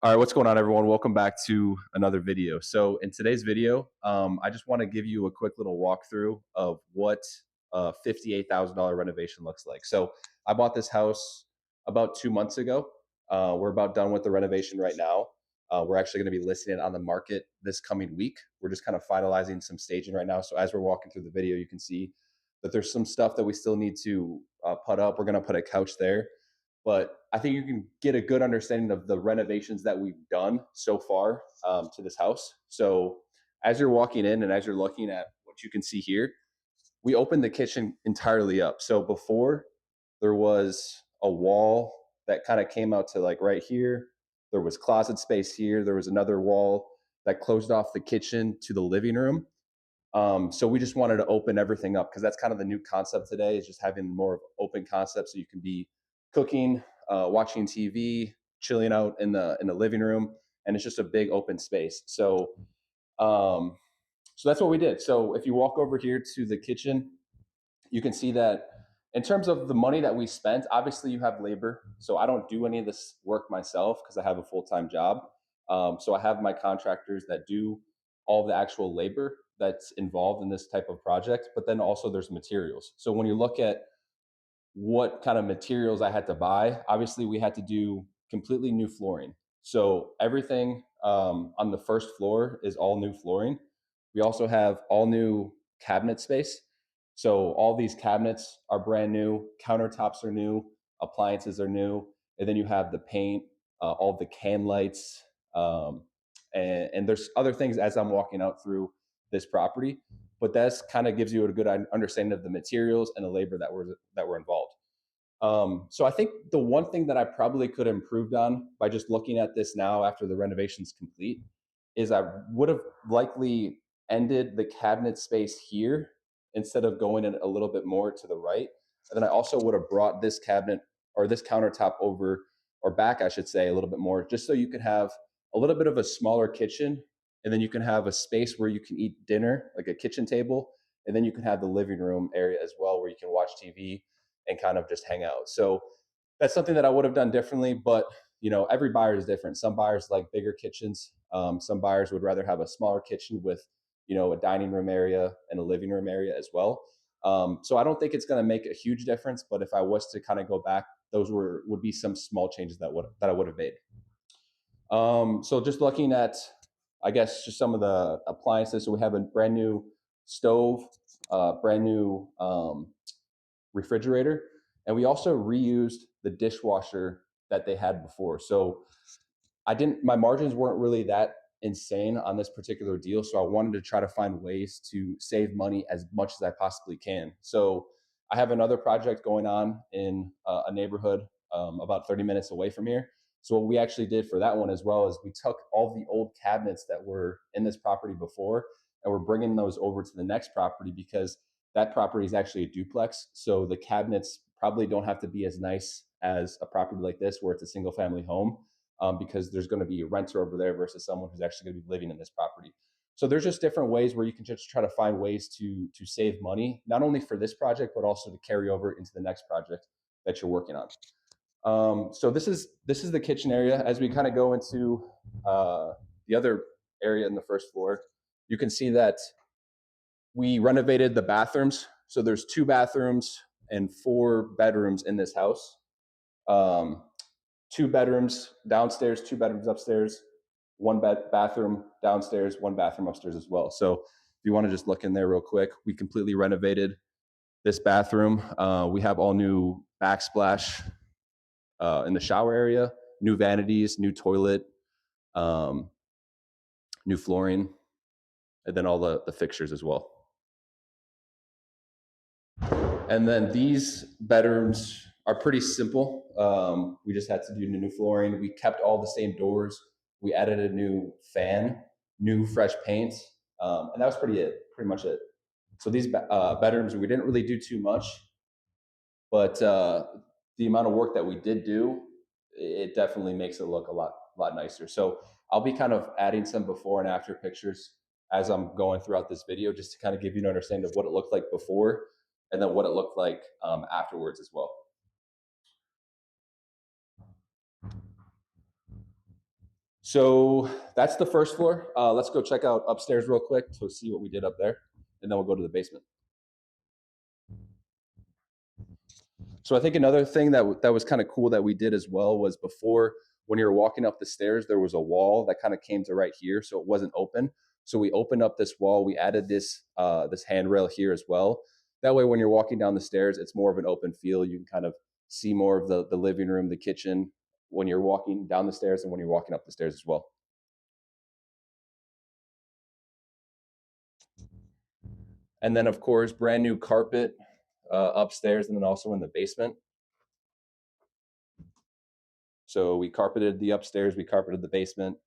All right, what's going on, everyone? Welcome back to another video. So, in today's video, I just want to give you a quick little walkthrough of what a $58,000 renovation looks like. So, I bought this house about 2 months ago. We're about done with the renovation right now. We're actually going to be listing it on the market this coming week. We're just kind of finalizing some staging right now. So, as we're walking through the video, you can see that there's some stuff that we still need to put up. We're going to put a couch there, but I think you can get a good understanding of the renovations that we've done so far to this house. So as you're walking in and as you're looking at what you can see here, we opened the kitchen entirely up. So before, there was a wall that kind of came out to like right here. There was closet space here. There was another wall that closed off the kitchen to the living room. So we just wanted to open everything up because that's kind of the new concept today, is just having more of open concept, so you can be cooking, watching TV, chilling out in the living room, and it's just a big open space. Um, so that's what we did. So if you walk over here to the kitchen, you can see that in terms of the money that we spent, obviously you have labor. So I don't do any of this work myself because I have a full time job. So I have my contractors that do all of the actual labor that's involved in this type of project. But then also there's materials. So when you look at what kind of materials I had to buy, obviously we had to do completely new flooring. So everything on the first floor is all new flooring. We also have all new cabinet space. So all these cabinets are brand new, countertops are new, appliances are new, and then you have the paint, all the can lights, and there's other things as I'm walking out through this property. But that's kind of gives you a good understanding of the materials and the labor that were involved. So I think the one thing that I probably could have improved on by just looking at this now after the renovation's complete is I would have likely ended the cabinet space here instead of going in a little bit more to the right. And then I also would have brought this cabinet or this countertop over or back, I should say, a little bit more, just so you could have a little bit of a smaller kitchen. And then you can have a space where you can eat dinner, like a kitchen table. And then you can have the living room area as well, where you can watch TV and kind of just hang out. So that's something that I would have done differently, but every buyer is different. Some buyers like bigger kitchens. Some buyers would rather have a smaller kitchen with, a dining room area and a living room area as well. So I don't think it's going to make a huge difference, but if I was to kind of go back, those would be some small changes that I would have made. So just looking at, I guess, just some of the appliances. So we have a brand new stove, brand new refrigerator, and we also reused the dishwasher that they had before. So my margins weren't really that insane on this particular deal, so I wanted to try to find ways to save money as much as I possibly can. So I have another project going on in a neighborhood about 30 minutes away from here. So what we actually did for that one as well is we took all the old cabinets that were in this property before, and we're bringing those over to the next property because that property is actually a duplex. So the cabinets probably don't have to be as nice as a property like this where it's a single family home, because there's going to be a renter over there versus someone who's actually going to be living in this property. So there's just different ways where you can just try to find ways to save money, not only for this project, but also to carry over into the next project that you're working on. So this is the kitchen area. As we kind of go into the other area in the first floor, you can see that we renovated the bathrooms. So there's 2 bathrooms and 4 bedrooms in this house. 2 bedrooms downstairs, 2 bedrooms upstairs, bathroom downstairs, 1 bathroom upstairs as well. So if you want to just look in there real quick, we completely renovated this bathroom. We have all new backsplash in the shower area, new vanities, new toilet, um, new flooring, and then all the fixtures as well. And then these bedrooms are pretty simple. We just had to do new flooring. We kept all the same doors. We added a new fan, new fresh paint, and that was pretty much it. So these bedrooms, we didn't really do too much, but the amount of work that we did do, it definitely makes it look a lot nicer. So I'll be kind of adding some before and after pictures as I'm going throughout this video, just to kind of give you an understanding of what it looked like before and then what it looked like afterwards as well. So that's the first floor. Let's go check out upstairs real quick to see what we did up there, and then we'll go to the basement. So I think another thing that was kind of cool that we did as well was before, when you were walking up the stairs, there was a wall that kind of came to right here, so it wasn't open. So we opened up this wall. We added this handrail here as well. That way, when you're walking down the stairs, it's more of an open feel. You can kind of see more of the living room, the kitchen, when you're walking down the stairs and when you're walking up the stairs as well. And then, of course, brand new carpet upstairs and then also in the basement. So we carpeted the upstairs, we carpeted the basement.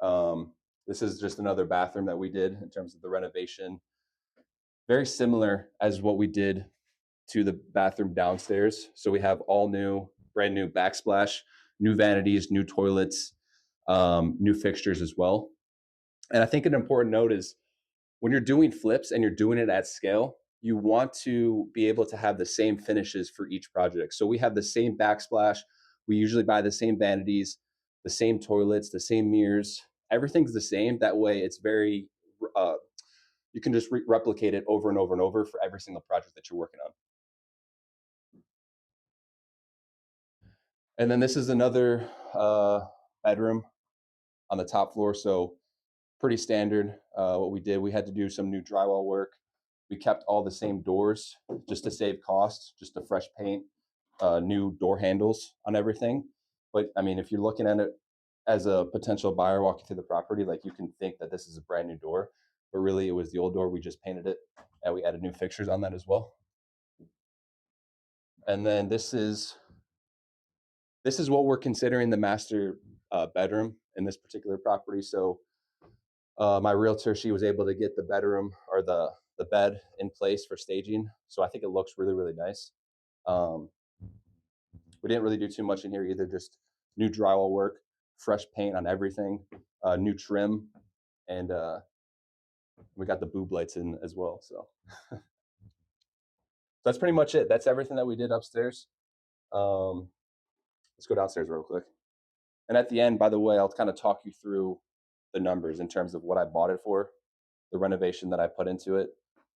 Um, this is just another bathroom that we did in terms of the renovation. Very similar as what we did to the bathroom downstairs. So we have all new, brand new backsplash, new vanities, new toilets, new fixtures as well. And I think an important note is when you're doing flips and you're doing it at scale, you want to be able to have the same finishes for each project. So we have the same backsplash. We usually buy the same vanities, the same toilets, the same mirrors. Everything's the same. That way, it's very, uh, you can just replicate it over and over and over for every single project that you're working on. And then this is another bedroom on the top floor. So pretty standard. What we did, we had to do some new drywall work. We kept all the same doors just to save costs, just a fresh paint, new door handles on everything. But I mean, if you're looking at it as a potential buyer walking through the property, like you can think that this is a brand new door, but really it was the old door. We just painted it and we added new fixtures on that as well. And then this is what we're considering the master bedroom in this particular property. So my realtor, she was able to get the bedroom or the bed in place for staging. So I think it looks really, really nice. Um, we didn't really do too much in here either, just new drywall work, fresh paint on everything, new trim, and we got the boob lights in as well. So that's pretty much it. That's everything that we did upstairs. Um, let's go downstairs real quick. And at the end, by the way, I'll kind of talk you through the numbers in terms of what I bought it for, the renovation that I put into it,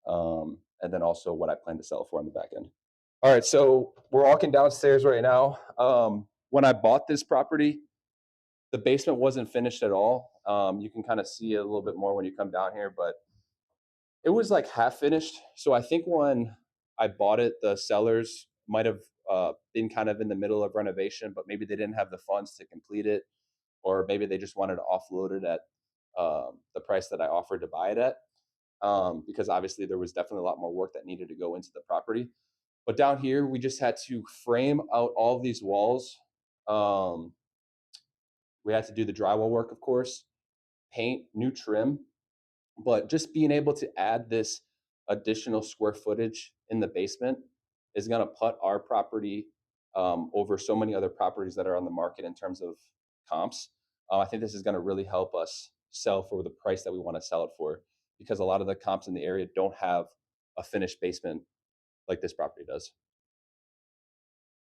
and then also what I plan to sell it for on the back end. All right, so we're walking downstairs right now. When I bought this property, the basement wasn't finished at all. You can kind of see it a little bit more when you come down here, but it was like half finished. So I think when I bought it, the sellers might have been kind of in the middle of renovation, but maybe they didn't have the funds to complete it, or maybe they just wanted to offload it at the price that I offered to buy it at. Because obviously there was definitely a lot more work that needed to go into the property. But down here, we just had to frame out all of these walls. Um, we had to do the drywall work, of course, paint, new trim, but just being able to add this additional square footage in the basement is going to put our property over so many other properties that are on the market in terms of comps. I think this is going to really help us sell for the price that we want to sell it for, because a lot of the comps in the area don't have a finished basement like this property does.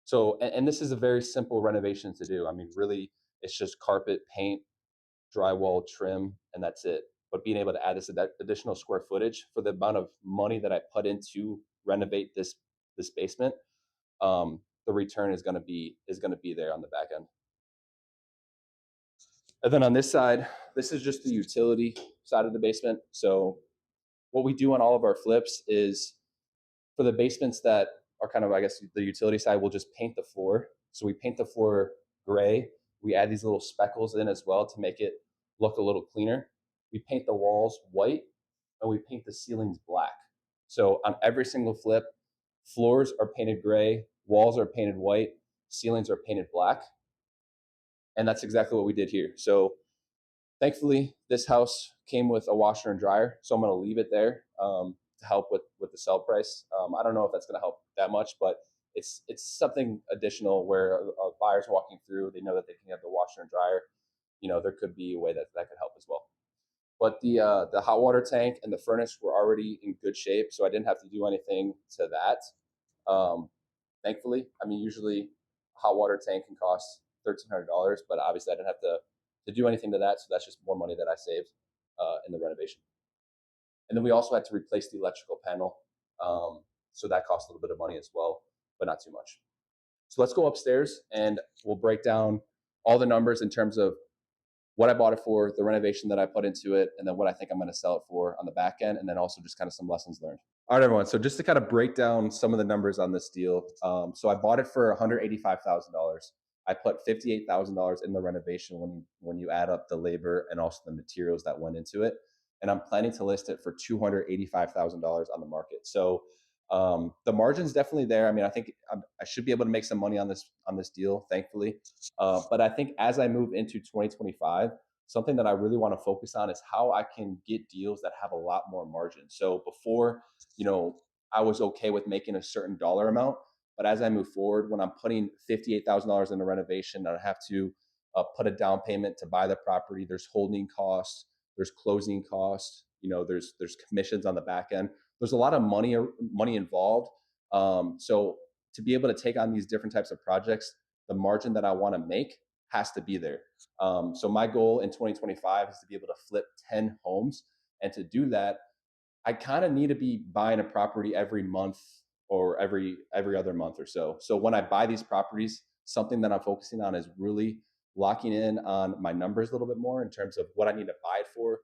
So, and this is a very simple renovation to do. I mean, really, it's just carpet, paint, drywall, trim, and that's it. But being able to add this additional square footage for the amount of money that I put in to renovate this basement, the return is going to be there on the back end. And then on this side, this is just the utility side of the basement. So what we do on all of our flips is, for the basements that are kind of, I guess, the utility side, we'll just paint the floor. So we paint the floor gray. We add these little speckles in as well to make it look a little cleaner. We paint the walls white and we paint the ceilings black. So on every single flip, floors are painted gray, walls are painted white, ceilings are painted black. And that's exactly what we did here. So thankfully, this house came with a washer and dryer, so I'm going to leave it there to help with the sell price. I don't know if that's going to help that much, but it's something additional where buyers walking through, they know that they can have the washer and dryer. There could be a way that could help as well. But the hot water tank and the furnace were already in good shape, so I didn't have to do anything to that. Thankfully, I mean, usually a hot water tank can cost $1,300, but obviously I didn't have to do anything to that. So that's just more money that I saved in the renovation. And then we also had to replace the electrical panel. So that cost a little bit of money as well, but not too much. So let's go upstairs and we'll break down all the numbers in terms of what I bought it for, the renovation that I put into it, and then what I think I'm going to sell it for on the back end, and then also just kind of some lessons learned. All right, everyone. So just to kind of break down some of the numbers on this deal, so I bought it for $185,000. I put $58,000 in the renovation when you add up the labor and also the materials that went into it, and I'm planning to list it for $285,000 on the market. So the margin's definitely there. I mean, I think I should be able to make some money on this deal, thankfully. But I think as I move into 2025, something that I really want to focus on is how I can get deals that have a lot more margin. So before, I was okay with making a certain dollar amount, but as I move forward, when I'm putting $58,000 in a renovation, and I have to put a down payment to buy the property, there's holding costs, there's closing costs, there's commissions on the back end. There's a lot of money involved. So to be able to take on these different types of projects, the margin that I want to make has to be there. So my goal in 2025 is to be able to flip 10 homes. And to do that, I kind of need to be buying a property every month or every other month or so. So when I buy these properties, something that I'm focusing on is really locking in on my numbers a little bit more in terms of what I need to buy it for,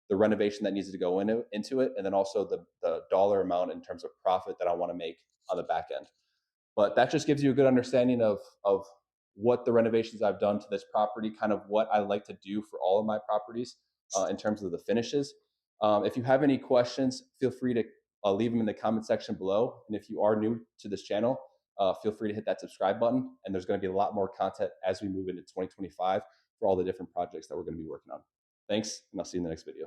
the renovation that needs to go into it, and then also the dollar amount in terms of profit that I want to make on the back end. But that just gives you a good understanding of what the renovations I've done to this property, kind of what I like to do for all of my properties in terms of the finishes. If you have any questions, feel free to leave them in the comment section below. And if you are new to this channel, feel free to hit that subscribe button. And there's going to be a lot more content as we move into 2025 for all the different projects that we're going to be working on. Thanks, and I'll see you in the next video.